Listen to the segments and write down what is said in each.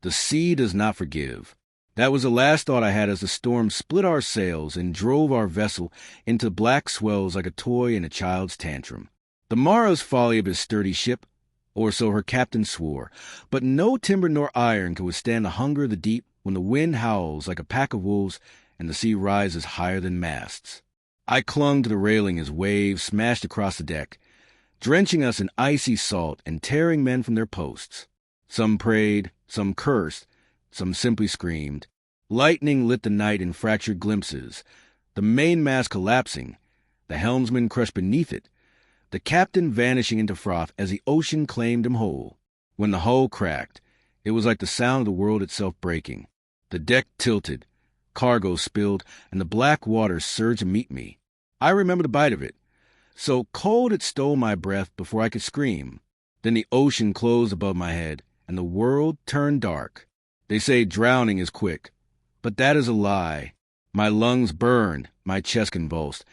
The sea does not forgive. That was the last thought I had as the storm split our sails and drove our vessel into black swells like a toy in a child's tantrum. The Mara's folly of his sturdy ship, or so her captain swore, but no timber nor iron can withstand the hunger of the deep when the wind howls like a pack of wolves and the sea rises higher than masts. I clung to the railing as waves smashed across the deck, drenching us in icy salt and tearing men from their posts. Some prayed, some cursed, some simply screamed. Lightning lit the night in fractured glimpses, the mainmast collapsing, the helmsman crushed beneath it, the captain vanishing into froth as the ocean claimed him whole. When the hull cracked, it was like the sound of the world itself breaking. The deck tilted, cargo spilled, and the black waters surged to meet me. I remember the bite of it. So cold it stole my breath before I could scream. Then the ocean closed above my head, and the world turned dark. They say drowning is quick, but that is a lie. My lungs burned, my chest convulsed,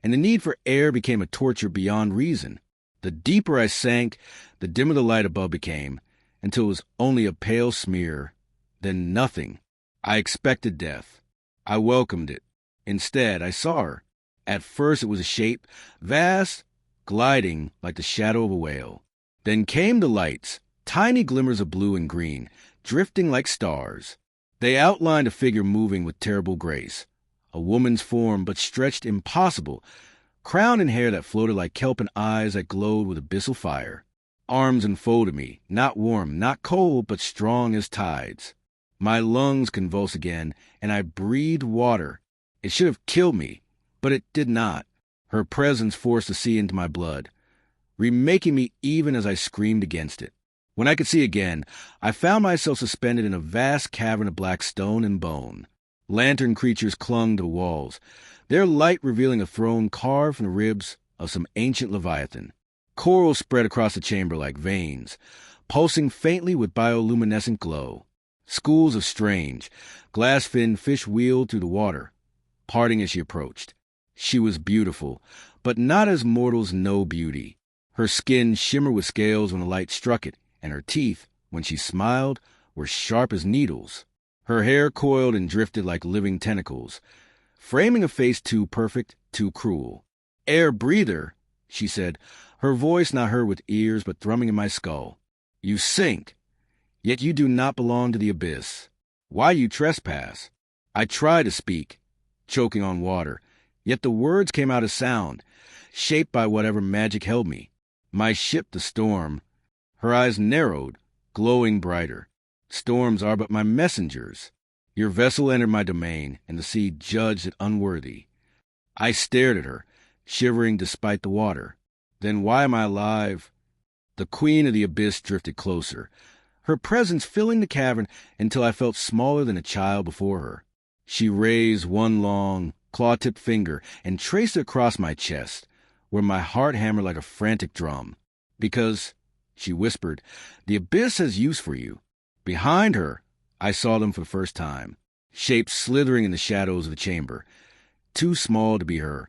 and the need for air became a torture beyond reason. The deeper I sank, the dimmer the light above became, until it was only a pale smear, then nothing. I expected death. I welcomed it. Instead, I saw her. At first it was a shape, vast, gliding like the shadow of a whale. Then came the lights, tiny glimmers of blue and green, drifting like stars. They outlined a figure moving with terrible grace, a woman's form but stretched impossible, crown and hair that floated like kelp and eyes that glowed with abyssal fire. Arms enfolded me, not warm, not cold, but strong as tides. My lungs convulsed again, and I breathed water. It should have killed me, but it did not. Her presence forced the sea into my blood, remaking me even as I screamed against it. When I could see again, I found myself suspended in a vast cavern of black stone and bone. Lantern creatures clung to the walls, their light revealing a throne carved from the ribs of some ancient leviathan. Coral spread across the chamber like veins, pulsing faintly with bioluminescent glow. Schools of strange, glass-finned fish wheeled through the water, parting as she approached. She was beautiful, but not as mortals know beauty. Her skin shimmered with scales when the light struck it, and her teeth, when she smiled, were sharp as needles. Her hair coiled and drifted like living tentacles, framing a face too perfect, too cruel. "Air breather," she said, her voice not heard with ears but thrumming in my skull. "You sink, yet you do not belong to the abyss. Why you trespass?" I tried to speak, choking on water, yet the words came out as sound, shaped by whatever magic held me. My ship, the storm. Her eyes narrowed, glowing brighter. Storms are but my messengers. Your vessel entered my domain, and the sea judged it unworthy. I stared at her, shivering despite the water. Then why am I alive? The queen of the abyss drifted closer, her presence filling the cavern until I felt smaller than a child before her. She raised one long, claw-tipped finger and traced it across my chest, where my heart hammered like a frantic drum. "Because," she whispered, "the abyss has use for you." Behind her, I saw them for the first time, shapes slithering in the shadows of the chamber, too small to be her,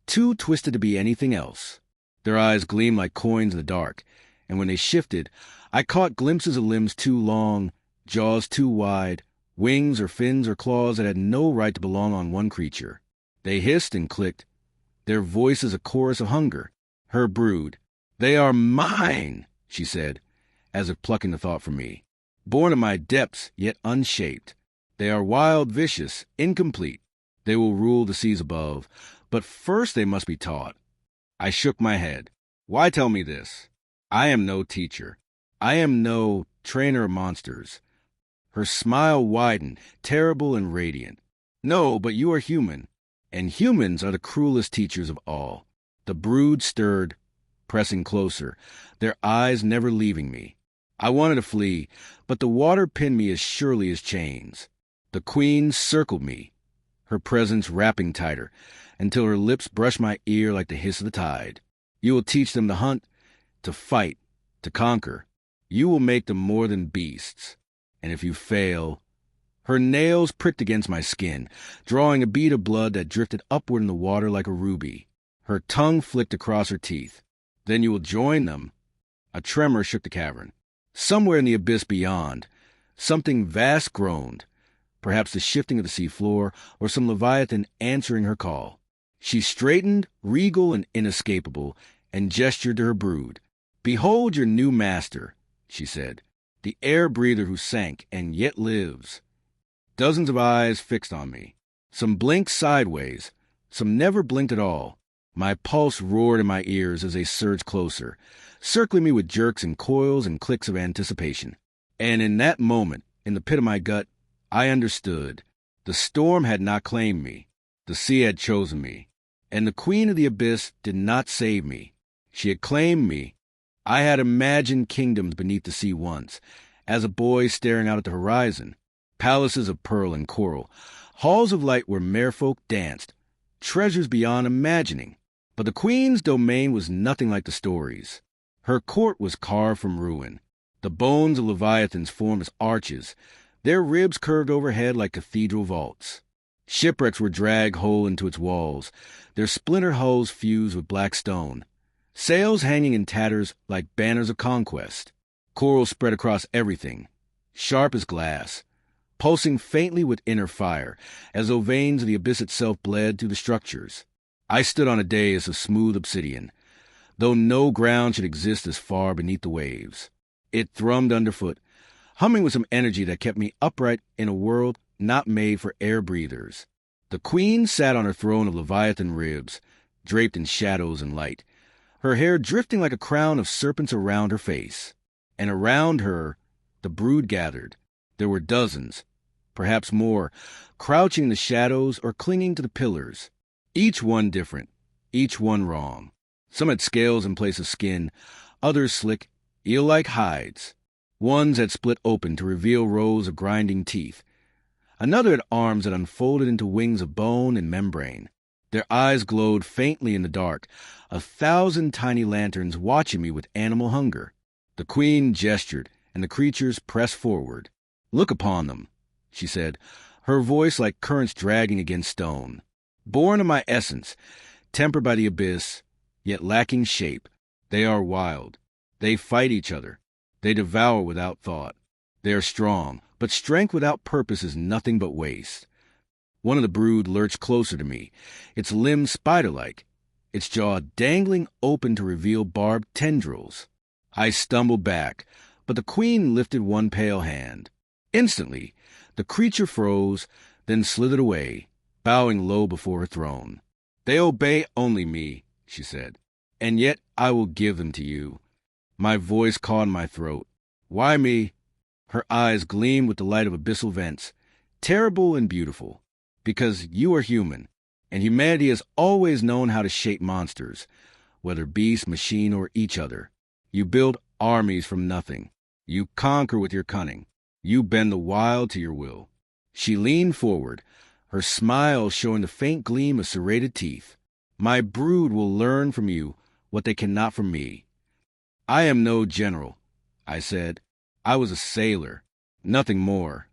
too twisted to be anything else. Their eyes gleamed like coins in the dark, and when they shifted, I caught glimpses of limbs too long, jaws too wide, wings or fins or claws that had no right to belong on one creature. They hissed and clicked, their voices a chorus of hunger. Her brood. "They are mine," she said, as if plucking the thought from me. "Born of my depths, yet unshaped. They are wild, vicious, incomplete. They will rule the seas above, but first they must be taught." I shook my head. "Why tell me this? I am no teacher. I am no trainer of monsters." Her smile widened, terrible and radiant. "No, but you are human, and humans are the cruelest teachers of all." The brood stirred, pressing closer, their eyes never leaving me. I wanted to flee, but the water pinned me as surely as chains. The queen circled me, her presence wrapping tighter, until her lips brushed my ear like the hiss of the tide. "You will teach them to hunt, to fight, to conquer. You will make them more than beasts. And if you fail..." Her nails pricked against my skin, drawing a bead of blood that drifted upward in the water like a ruby. Her tongue flicked across her teeth. "Then you will join them." A tremor shook the cavern. Somewhere in the abyss beyond, Something vast groaned, perhaps the shifting of the sea floor or some leviathan answering her call. She straightened, regal and inescapable, and gestured to her brood. "Behold your new master," she said, "the air-breather who sank and yet lives." Dozens of eyes fixed on me. Some blinked sideways, some never blinked at all. My pulse roared in my ears as they surged closer, circling me with jerks and coils and clicks of anticipation. And in that moment, in the pit of my gut, I understood. The storm had not claimed me. The sea had chosen me. And the queen of the abyss did not save me. She had claimed me. I had imagined kingdoms beneath the sea once, as a boy staring out at the horizon. Palaces of pearl and coral, halls of light where merfolk danced, treasures beyond imagining. But the queen's domain was nothing like the stories. Her court was carved from ruin. The bones of leviathans formed as arches, their ribs curved overhead like cathedral vaults. Shipwrecks were dragged whole into its walls, their splintered hulls fused with black stone. Sails hanging in tatters like banners of conquest. Coral spread across everything, sharp as glass, pulsing faintly with inner fire, as though veins of the abyss itself bled through the structures. I stood on a dais of smooth obsidian, though no ground should exist as far beneath the waves. It thrummed underfoot, humming with some energy that kept me upright in a world not made for air breathers. The queen sat on her throne of leviathan ribs, draped in shadows and light, her hair drifting like a crown of serpents around her face. And around her, the brood gathered. There were dozens, perhaps more, crouching in the shadows or clinging to the pillars. Each one different, each one wrong. Some had scales in place of skin, others slick, eel-like hides. Ones had split open to reveal rows of grinding teeth. Another had arms that unfolded into wings of bone and membrane. Their eyes glowed faintly in the dark, 1,000 tiny lanterns watching me with animal hunger. The queen gestured, and the creatures pressed forward. "Look upon them," she said, her voice like currents dragging against stone. "Born of my essence, tempered by the abyss, yet lacking shape, they are wild. They fight each other. They devour without thought. They are strong, but strength without purpose is nothing but waste." One of the brood lurched closer to me, its limbs spider-like, its jaw dangling open to reveal barbed tendrils. I stumbled back, but the queen lifted one pale hand. Instantly, the creature froze, then slithered away, bowing low before her throne. "They obey only me," she said, "and yet I will give them to you." My voice caught in my throat. "Why me?" Her eyes gleamed with the light of abyssal vents, terrible and beautiful. "Because you are human, and humanity has always known how to shape monsters, whether beast, machine, or each other. You build armies from nothing. You conquer with your cunning. You bend the wild to your will." She leaned forward, her smile showing the faint gleam of serrated teeth. "My brood will learn from you what they cannot from me." "I am no general," I said. "I was a sailor, nothing more."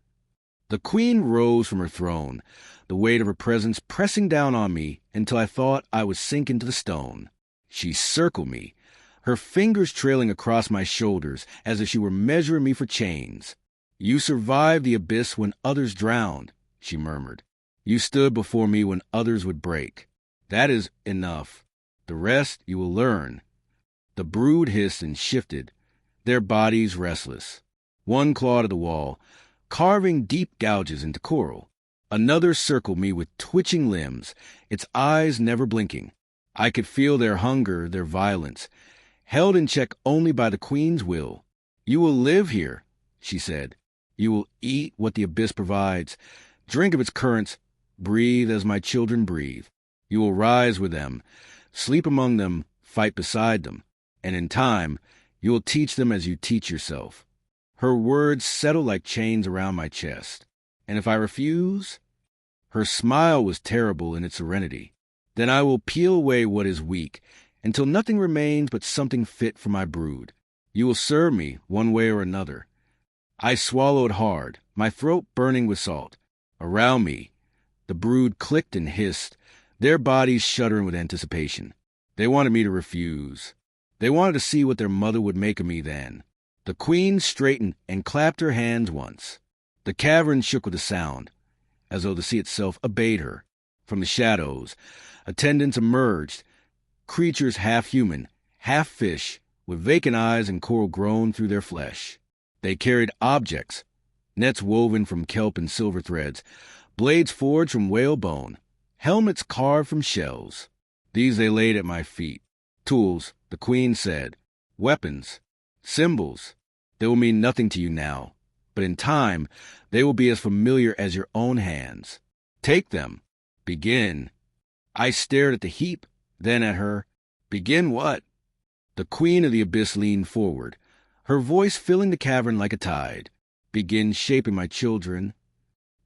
The queen rose from her throne, the weight of her presence pressing down on me until I thought I would sink into the stone. She circled me, her fingers trailing across my shoulders as if she were measuring me for chains. "You survived the abyss when others drowned," she murmured. "You stood before me when others would break. That is enough. The rest you will learn." The brood hissed and shifted, their bodies restless. One clawed at the wall, carving deep gouges into coral. Another circled me with twitching limbs, its eyes never blinking. I could feel their hunger, their violence, held in check only by the queen's will. "You will live here," she said. "You will eat what the abyss provides, drink of its currents, breathe as my children breathe. You will rise with them, sleep among them, fight beside them, and in time you will teach them as you teach yourself." Her words settled like chains around my chest. "And if I refuse?" Her smile was terrible in its serenity. "Then I will peel away what is weak, until nothing remains but something fit for my brood. You will serve me one way or another." I swallowed hard, my throat burning with salt. Around me, the brood clicked and hissed, their bodies shuddering with anticipation. They wanted me to refuse. They wanted to see what their mother would make of me then. The queen straightened and clapped her hands once. The cavern shook with a sound, as though the sea itself obeyed her. From the shadows, attendants emerged, creatures half human, half fish, with vacant eyes and coral grown through their flesh. They carried objects, nets woven from kelp and silver threads, blades forged from whale bone, helmets carved from shells. These they laid at my feet. Tools, the queen said, weapons, symbols. They will mean nothing to you now, but in time they will be as familiar as your own hands. Take them. Begin. I stared at the heap, then at her. Begin what? The queen of the abyss leaned forward, her voice filling the cavern like a tide. Begin shaping my children.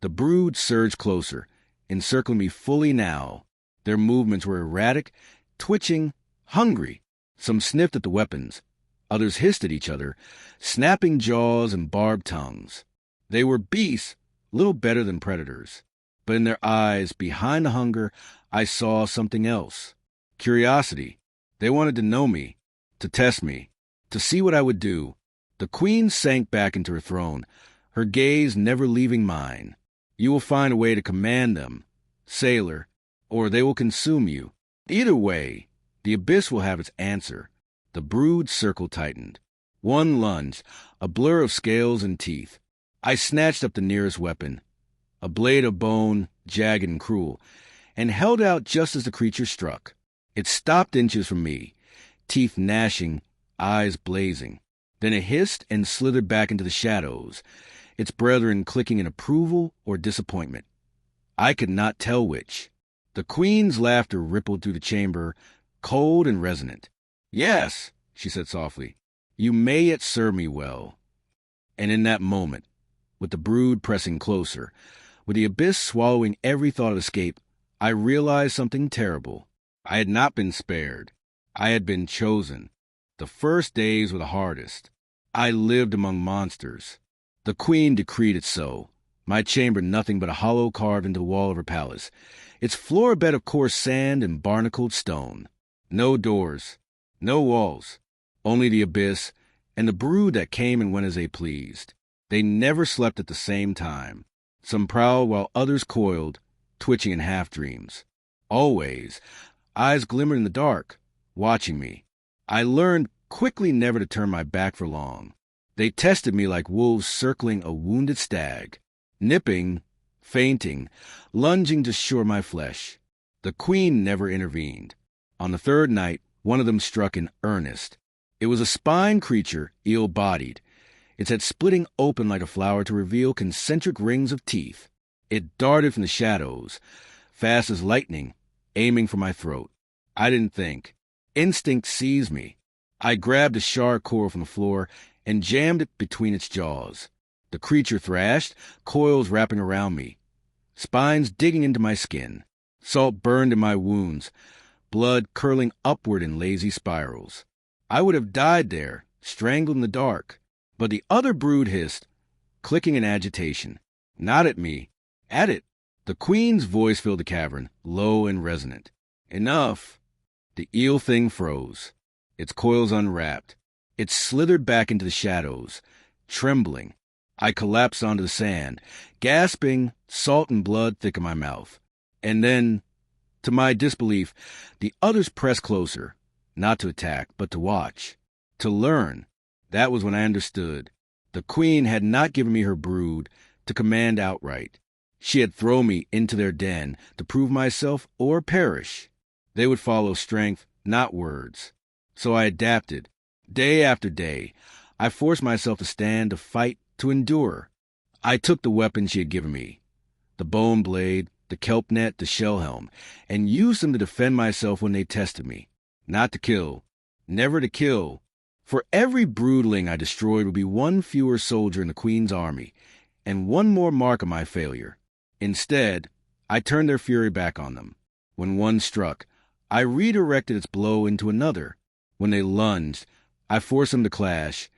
The brood surged closer, encircling me fully now. Their movements were erratic, twitching, hungry. Some sniffed at the weapons. Others hissed at each other, snapping jaws and barbed tongues. They were beasts, little better than predators. But in their eyes, behind the hunger, I saw something else. Curiosity. They wanted to know me, to test me, to see what I would do. The queen sank back into her throne, her gaze never leaving mine. You will find a way to command them, sailor, or they will consume you. Either way, the abyss will have its answer. The brood circle tightened. One lunge, a blur of scales and teeth. I snatched up the nearest weapon, a blade of bone, jagged and cruel, and held out just as the creature struck. It stopped inches from me, teeth gnashing, eyes blazing. Then it hissed and slithered back into the shadows, its brethren clicking in approval or disappointment. I could not tell which. The queen's laughter rippled through the chamber, cold and resonant. Yes, she said softly, you may yet serve me well. And in that moment, with the brood pressing closer, with the abyss swallowing every thought of escape, I realized something terrible. I had not been spared. I had been chosen. The first days were the hardest. I lived among monsters. The queen decreed it so. My chamber nothing but a hollow carved into the wall of her palace, its floor a bed of coarse sand and barnacled stone. No doors, no walls, only the abyss and the brood that came and went as they pleased. They never slept at the same time. Some prowled while others coiled, twitching in half-dreams. Always, eyes glimmered in the dark, watching me. I learned quickly never to turn my back for long. They tested me like wolves circling a wounded stag, nipping, feinting, lunging to shore my flesh. The queen never intervened. On the third night, one of them struck in earnest. It was a spine creature, eel-bodied, its head splitting open like a flower to reveal concentric rings of teeth. It darted from the shadows, fast as lightning, aiming for my throat. I didn't think. Instinct seized me. I grabbed a shard coral from the floor and jammed it between its jaws. The creature thrashed, coils wrapping around me, spines digging into my skin. Salt burned in my wounds, blood curling upward in lazy spirals. I would have died there, strangled in the dark. But the other brood hissed, clicking in agitation. Not at me, at it. The queen's voice filled the cavern, low and resonant. Enough. The eel thing froze, its coils unwrapped. It slithered back into the shadows, trembling. I collapsed onto the sand, gasping, salt and blood thick in my mouth. And then, to my disbelief, the others pressed closer, not to attack, but to watch, to learn. That was when I understood. The queen had not given me her brood to command outright. She had thrown me into their den to prove myself or perish. They would follow strength, not words. So I adapted. Day after day, I forced myself to stand, to fight, to endure. I took the weapons she had given me, the bone blade, the kelp net, the shell helm, and used them to defend myself when they tested me. Not to kill, never to kill. For every broodling I destroyed would be one fewer soldier in the queen's army, and one more mark of my failure. Instead, I turned their fury back on them. When one struck, I redirected its blow into another. When they lunged, I forced them to clash,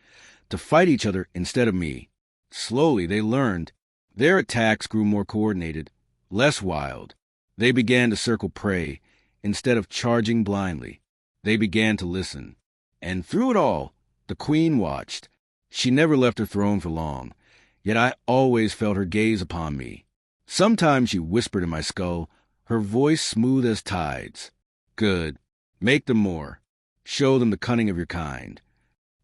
to fight each other instead of me. Slowly they learned. Their attacks grew more coordinated, less wild. They began to circle prey, instead of charging blindly. They began to listen. And through it all, the queen watched, She never left her throne for long, yet I always felt her gaze upon me. Sometimes she whispered in my skull, her voice smooth as tides. Good. Make them more. Show them the cunning of your kind.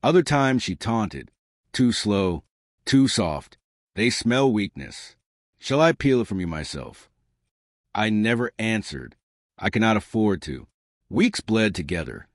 Other times she taunted. Too slow, too soft. They smell weakness. Shall I peel it from you myself? I never answered. I cannot afford to. Weeks bled together,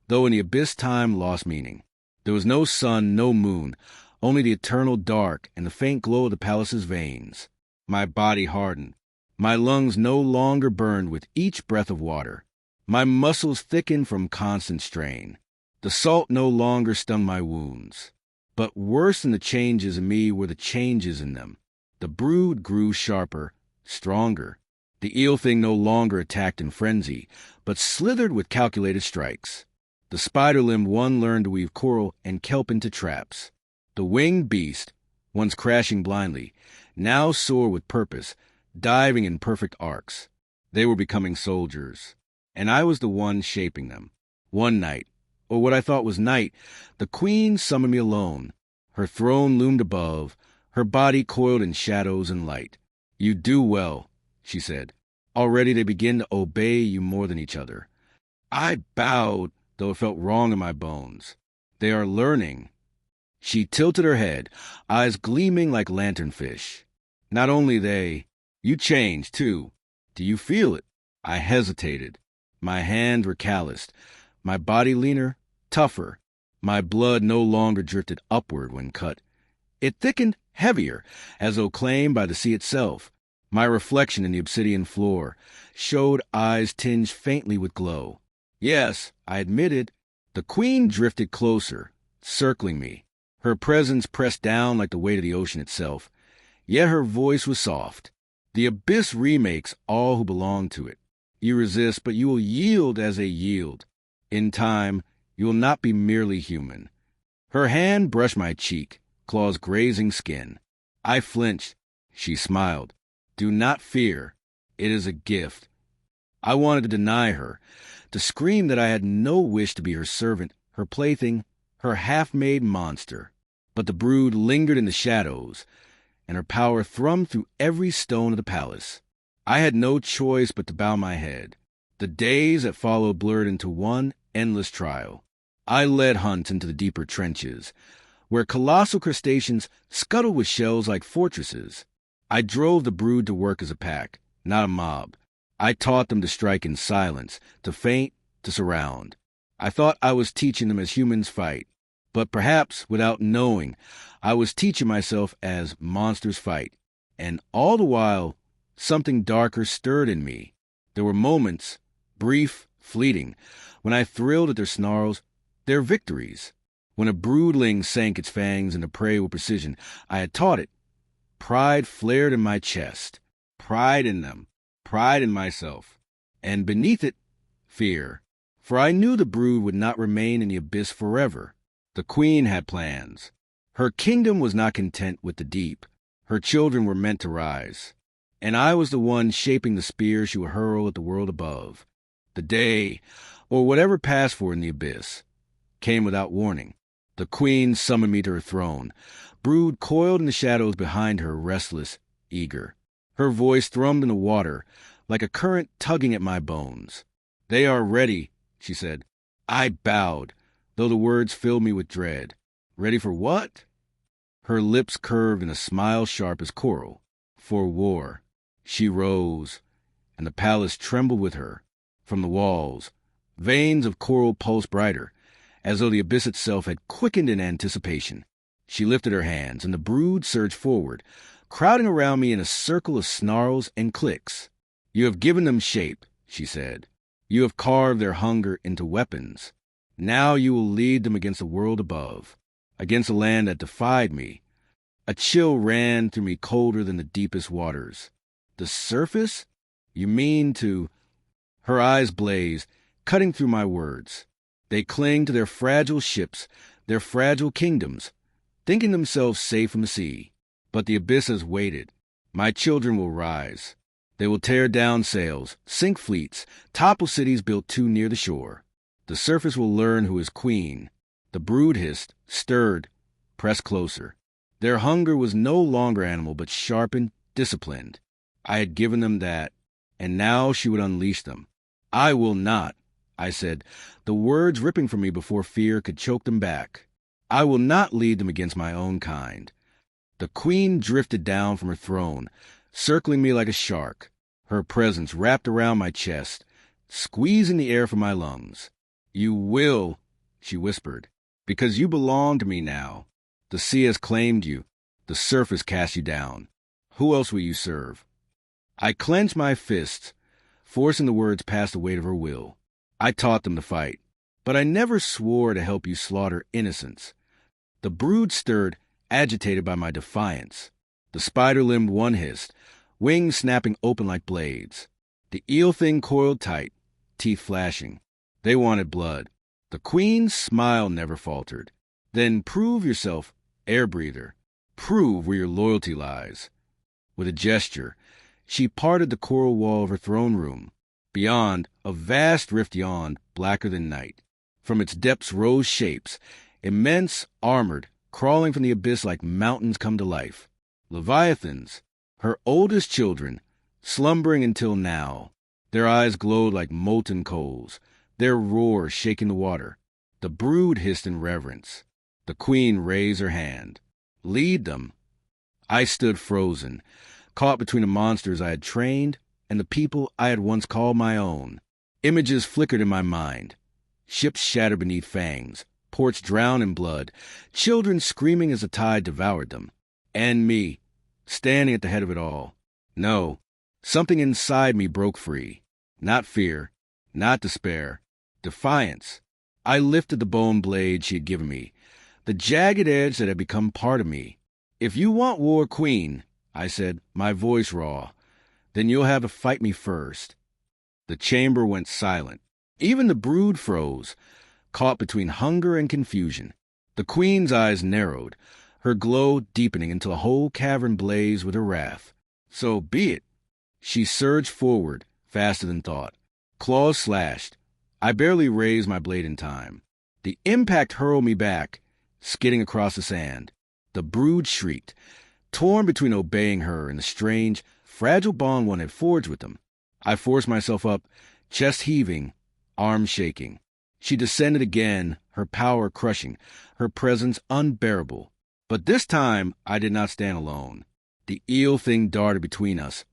though in the abyss time lost meaning. There was no sun, no moon, only the eternal dark and the faint glow of the palace's veins. My body hardened. My lungs no longer burned with each breath of water. My muscles thickened from constant strain. The salt no longer stung my wounds. But worse than the changes in me were the changes in them. The brood grew sharper, stronger. The eel thing no longer attacked in frenzy, but slithered with calculated strikes. The spider-limbed one learned to weave coral and kelp into traps. The winged beast, once crashing blindly, now soared with purpose, diving in perfect arcs. They were becoming soldiers, and I was the one shaping them. One night, or what I thought was night, the queen summoned me alone. Her throne loomed above, her body coiled in shadows and light. You do well, she said. Already they begin to obey you more than each other. I bowed, though it felt wrong in my bones. They are learning. She tilted her head, eyes gleaming like lanternfish. Not only they, you changed, too. Do you feel it? I hesitated. My hands were calloused, my body leaner, tougher. My blood no longer drifted upward when cut. It thickened heavier, as though claimed by the sea itself. My reflection in the obsidian floor showed eyes tinged faintly with glow. Yes, I admitted. The queen drifted closer, circling me. Her presence pressed down like the weight of the ocean itself. Yet her voice was soft. The abyss remakes all who belong to it. You resist, but you will yield as they yield. In time, you will not be merely human. Her hand brushed my cheek, claws grazing skin. I flinched. She smiled. Do not fear. It is a gift. I wanted to deny her, to scream that I had no wish to be her servant, her plaything, her half-made monster. But the brood lingered in the shadows, and her power thrummed through every stone of the palace. I had no choice but to bow my head. The days that followed blurred into one endless trial. I led hunts into the deeper trenches, where colossal crustaceans scuttled with shells like fortresses. I drove the brood to work as a pack, not a mob. I taught them to strike in silence, to feint, to surround. I thought I was teaching them as humans fight, but perhaps without knowing, I was teaching myself as monsters fight. And all the while, something darker stirred in me. There were moments, brief, fleeting, when I thrilled at their snarls, their victories. When a broodling sank its fangs into prey with precision, I had taught it. Pride flared in my chest. Pride in them. Pride in myself. And beneath it, fear. For I knew the brood would not remain in the abyss forever. The queen had plans. Her kingdom was not content with the deep. Her children were meant to rise. And I was the one shaping the spear she would hurl at the world above. The day, or whatever passed for in the abyss, came without warning. The queen summoned me to her throne. Brood coiled in the shadows behind her, restless, eager. Her voice thrummed in the water, like a current tugging at my bones. They are ready, she said. I bowed, though the words filled me with dread. Ready for what? Her lips curved in a smile sharp as coral. For war. She rose, and the palace trembled with her. From the walls, veins of coral pulsed brighter, as though the abyss itself had quickened in anticipation. She lifted her hands, and the brood surged forward, crowding around me in a circle of snarls and clicks. You have given them shape, she said. You have carved their hunger into weapons. Now you will lead them against the world above, against a land that defied me. A chill ran through me colder than the deepest waters. The surface? You mean to... Her eyes blazed, cutting through my words. They cling to their fragile ships, their fragile kingdoms, thinking themselves safe from the sea. But the abyss has waited. My children will rise. They will tear down sails, sink fleets, topple cities built too near the shore. The surface will learn who is queen. The brood hissed, stirred, pressed closer. Their hunger was no longer animal, but sharpened, disciplined. I had given them that, and now she would unleash them. "I will not," I said, the words ripping from me before fear could choke them back. "I will not lead them against my own kind." The queen drifted down from her throne, circling me like a shark, her presence wrapped around my chest, squeezing the air from my lungs. "You will," she whispered, "because you belong to me now. The sea has claimed you. The surf has cast you down. Who else will you serve?" I clenched my fists, forcing the words past the weight of her will. "I taught them to fight, but I never swore to help you slaughter innocents." The brood stirred, agitated by my defiance. The spider-limbed one hissed, wings snapping open like blades. The eel thing coiled tight, teeth flashing. They wanted blood. The queen's smile never faltered. "Then prove yourself, air breather. Prove where your loyalty lies." With a gesture, she parted the coral wall of her throne room. Beyond, a vast rift yawned, blacker than night. From its depths rose shapes, immense, armored, crawling from the abyss like mountains come to life. Leviathans, her oldest children, slumbering until now. Their eyes glowed like molten coals, their roar shaking the water. The brood hissed in reverence. The queen raised her hand. "Lead them." I stood frozen, caught between the monsters I had trained and the people I had once called my own. Images flickered in my mind. Ships shattered beneath fangs, ports drowned in blood, children screaming as the tide devoured them. And me, standing at the head of it all. No, something inside me broke free. Not fear, not despair, defiance. I lifted the bone blade she had given me, the jagged edge that had become part of me. "If you want war, queen," I said, my voice raw, "then you'll have to fight me first." The chamber went silent. Even the brood froze, caught between hunger and confusion. The queen's eyes narrowed, her glow deepening until the whole cavern blazed with her wrath. "So be it." She surged forward, faster than thought. Claws slashed. I barely raised my blade in time. The impact hurled me back, skidding across the sand. The brood shrieked, torn between obeying her and the strange, fragile bond one had forged with them. I forced myself up, chest heaving, arms shaking. She descended again, her power crushing, her presence unbearable. But this time I did not stand alone. The eel thing darted between us,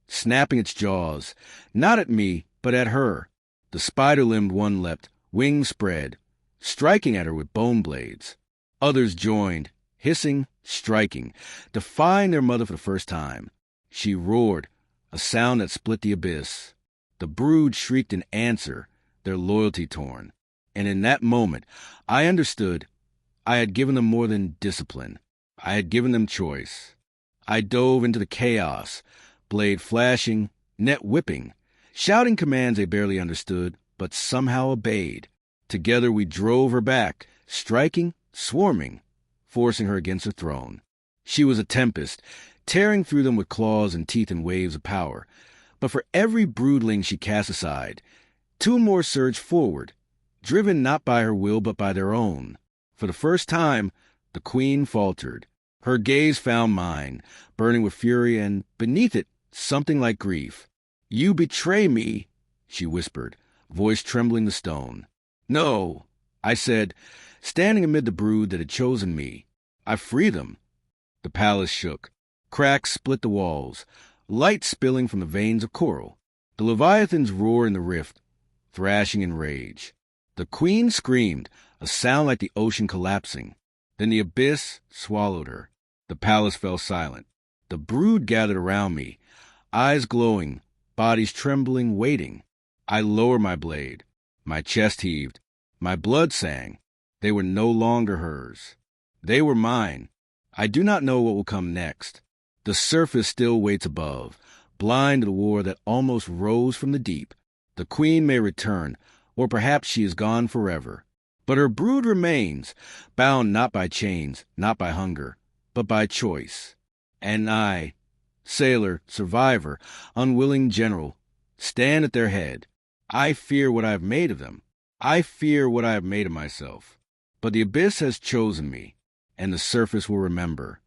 snapping its jaws, not at me, but at her. The spider-limbed one leapt, wings spread, striking at her with bone blades. Others joined, hissing, striking, defying their mother for the first time. She roared, a sound that split the abyss. The brood shrieked in answer, their loyalty torn. And in that moment, I understood I had given them more than discipline. I had given them choice. I dove into the chaos, blade flashing, net whipping, shouting commands they barely understood, but somehow obeyed. Together we drove her back, striking, swarming, forcing her against her throne. She was a tempest, tearing through them with claws and teeth and waves of power. But for every broodling she cast aside, two more surged forward, driven not by her will but by their own. For the first time, the queen faltered. Her gaze found mine, burning with fury, and beneath it, something like grief. "You betray me," she whispered, voice trembling the stone. "No," I said, standing amid the brood that had chosen me. "I free them." The palace shook. Cracks split the walls, light spilling from the veins of coral. The leviathans roared in the rift, thrashing in rage. The queen screamed, a sound like the ocean collapsing. Then the abyss swallowed her. The palace fell silent. The brood gathered around me, eyes glowing, bodies trembling, waiting. I lowered my blade. My chest heaved. My blood sang. They were no longer hers. They were mine. I do not know what will come next. The surface still waits above, blind to the war that almost rose from the deep. The queen may return, or perhaps she is gone forever. But her brood remains, bound not by chains, not by hunger, but by choice. And I, sailor, survivor, unwilling general, stand at their head. I fear what I have made of them. I fear what I have made of myself. But the abyss has chosen me. and the surface will remember.